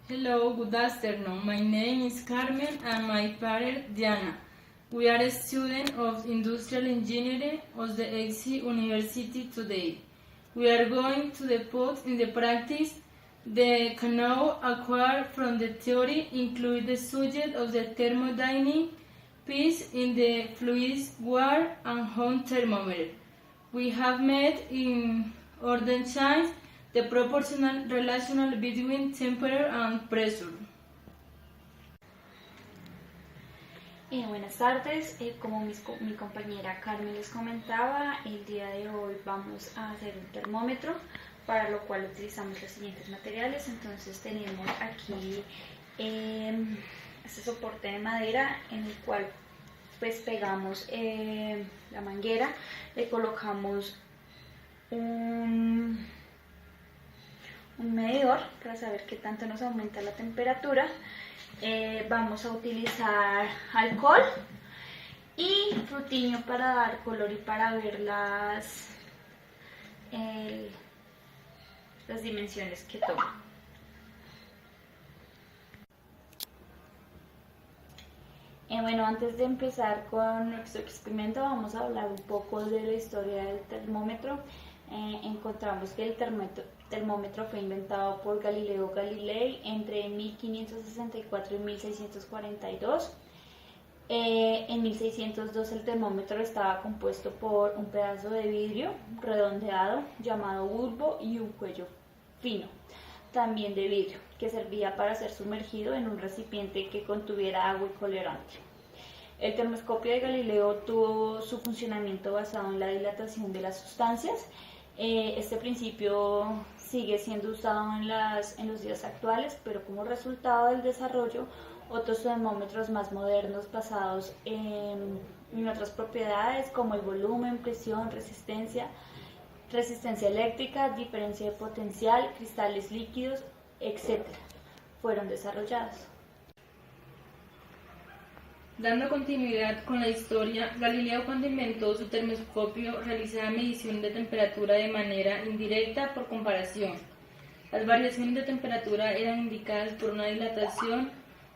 Hello, good afternoon. My name is Carmen and my parent Diana. We are a student of Industrial Engineering of the EXI University today. We are going to put in the practice the know acquired from the theory, include the subject of the thermodynamic piece in the fluids, water and home thermometer. We have met in order science the proportional relation between temperature and pressure. Buenas tardes, como mi compañera Carmen les comentaba, el día de hoy vamos a hacer un termómetro, para lo cual utilizamos los siguientes materiales. Entonces tenemos aquí este soporte de madera en el cual pues pegamos la manguera, le colocamos un medidor para saber qué tanto nos aumenta la temperatura. Vamos a utilizar alcohol y frutiño para dar color y para ver las dimensiones que toma. Bueno, antes de empezar con nuestro experimento vamos a hablar un poco de la historia del termómetro. Encontramos que el termómetro fue inventado por Galileo Galilei entre 1564 y 1642. En 1602 el termómetro estaba compuesto por un pedazo de vidrio redondeado llamado bulbo y un cuello fino, también de vidrio, que servía para ser sumergido en un recipiente que contuviera agua y colorante. El termoscopio de Galileo tuvo su funcionamiento basado en la dilatación de las sustancias. Este principio sigue siendo usado en los días actuales, pero como resultado del desarrollo, otros termómetros más modernos basados en otras propiedades como el volumen, presión, resistencia eléctrica, diferencia de potencial, cristales líquidos, etc., fueron desarrollados. Dando continuidad con la historia, Galileo, cuando inventó su termoscopio, realizaba medición de temperatura de manera indirecta por comparación. Las variaciones de temperatura eran indicadas por una dilatación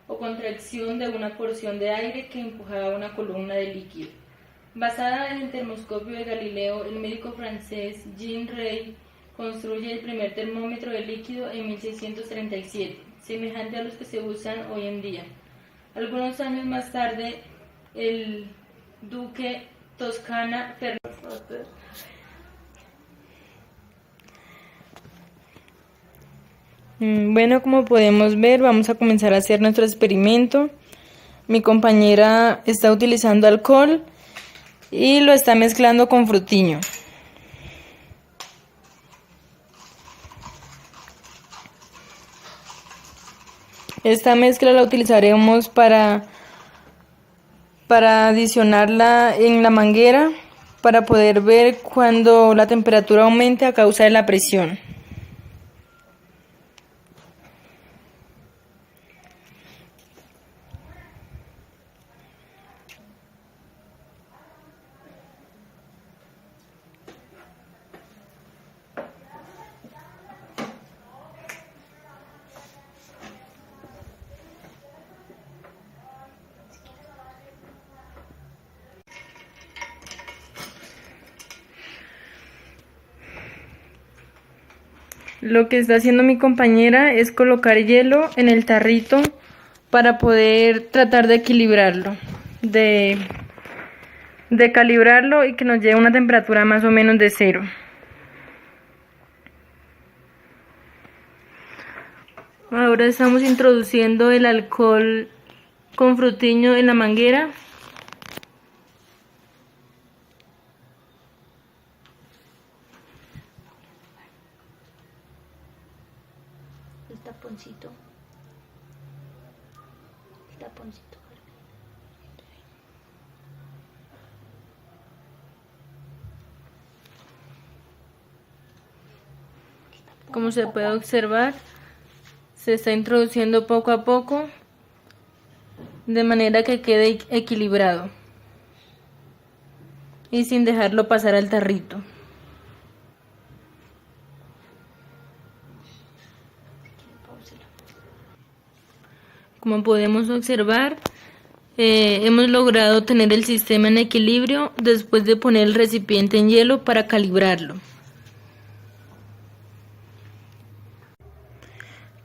o contracción de una porción de aire que empujaba una columna de líquido. Basada en el termoscopio de Galileo, el médico francés Jean Rey construye el primer termómetro de líquido en 1637, semejante a los que se usan hoy en día. Algunos años más tarde, el duque Toscana Fernando Bueno, como podemos ver, vamos a comenzar a hacer nuestro experimento. Mi compañera está utilizando alcohol y lo está mezclando con frutiño. Esta mezcla la utilizaremos para adicionarla en la manguera para poder ver cuando la temperatura aumente a causa de la presión. Lo que está haciendo mi compañera es colocar hielo en el tarrito para poder tratar de equilibrarlo, de calibrarlo y que nos llegue a una temperatura más o menos de 0. Ahora estamos introduciendo el alcohol con frutiño en la manguera. El taponcito. Como se puede observar, se está introduciendo poco a poco de manera que quede equilibrado y sin dejarlo pasar al tarrito. Como podemos observar, hemos logrado tener el sistema en equilibrio después de poner el recipiente en hielo para calibrarlo.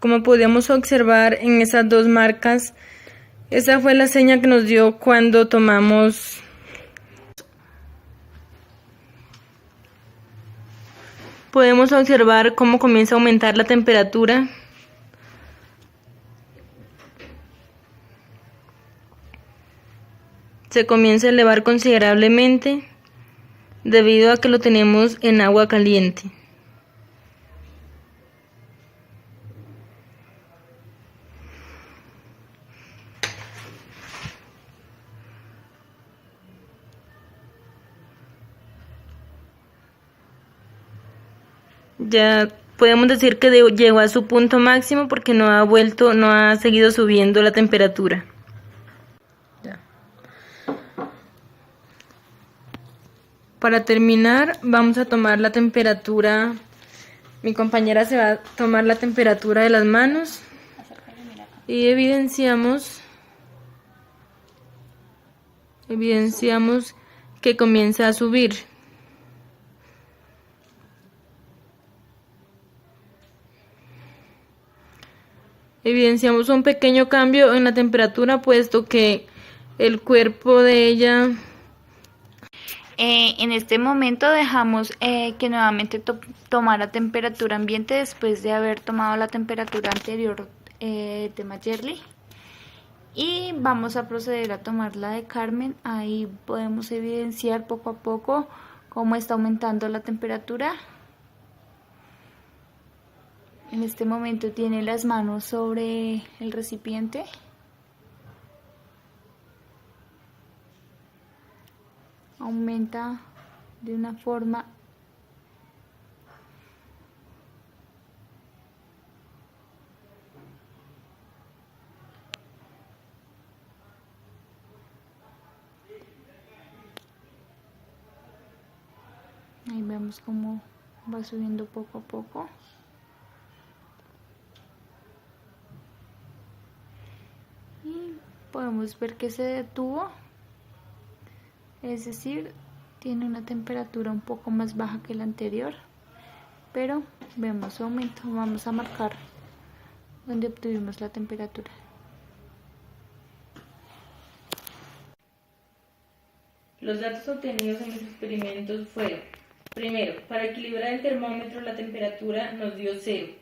Como podemos observar en esas dos marcas, esa fue la señal que nos dio cuando tomamos. Podemos observar cómo comienza a aumentar la temperatura. Se comienza a elevar considerablemente debido a que lo tenemos en agua caliente. Ya podemos decir que llegó a su punto máximo porque no ha seguido subiendo la temperatura. Ya. Para terminar, vamos a tomar la temperatura. Mi compañera se va a tomar la temperatura de las manos y evidenciamos que comienza a subir. Evidenciamos un pequeño cambio en la temperatura, puesto que el cuerpo de ella... En este momento dejamos que nuevamente tomara temperatura ambiente después de haber tomado la temperatura anterior de Mayerly. Y vamos a proceder a tomar la de Carmen. Ahí podemos evidenciar poco a poco cómo está aumentando la temperatura. En este momento tiene las manos sobre el recipiente. Aumenta de una forma ahí vemos cómo va subiendo poco a poco. Y podemos ver que se detuvo. Es decir, tiene una temperatura un poco más baja que la anterior, pero vemos su aumento. Vamos a marcar donde obtuvimos la temperatura. Los datos obtenidos en los experimentos fueron: primero, para equilibrar el termómetro la temperatura nos dio 0.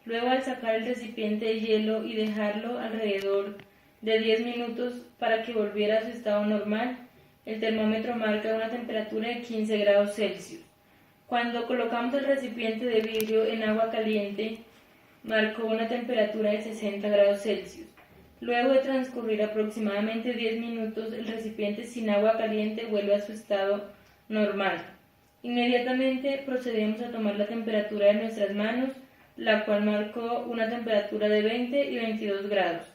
Luego, al sacar el recipiente de hielo y dejarlo alrededor de 10 minutos para que volviera a su estado normal, el termómetro marca una temperatura de 15 grados Celsius. Cuando colocamos el recipiente de vidrio en agua caliente, marcó una temperatura de 60 grados Celsius. Luego de transcurrir aproximadamente 10 minutos, el recipiente sin agua caliente vuelve a su estado normal. Inmediatamente procedemos a tomar la temperatura de nuestras manos, la cual marcó una temperatura de 20 y 22 grados.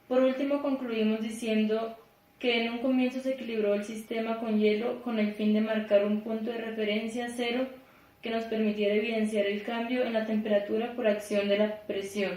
Por último, concluimos diciendo que en un comienzo se equilibró el sistema con hielo con el fin de marcar un punto de referencia 0 que nos permitiera evidenciar el cambio en la temperatura por acción de la presión.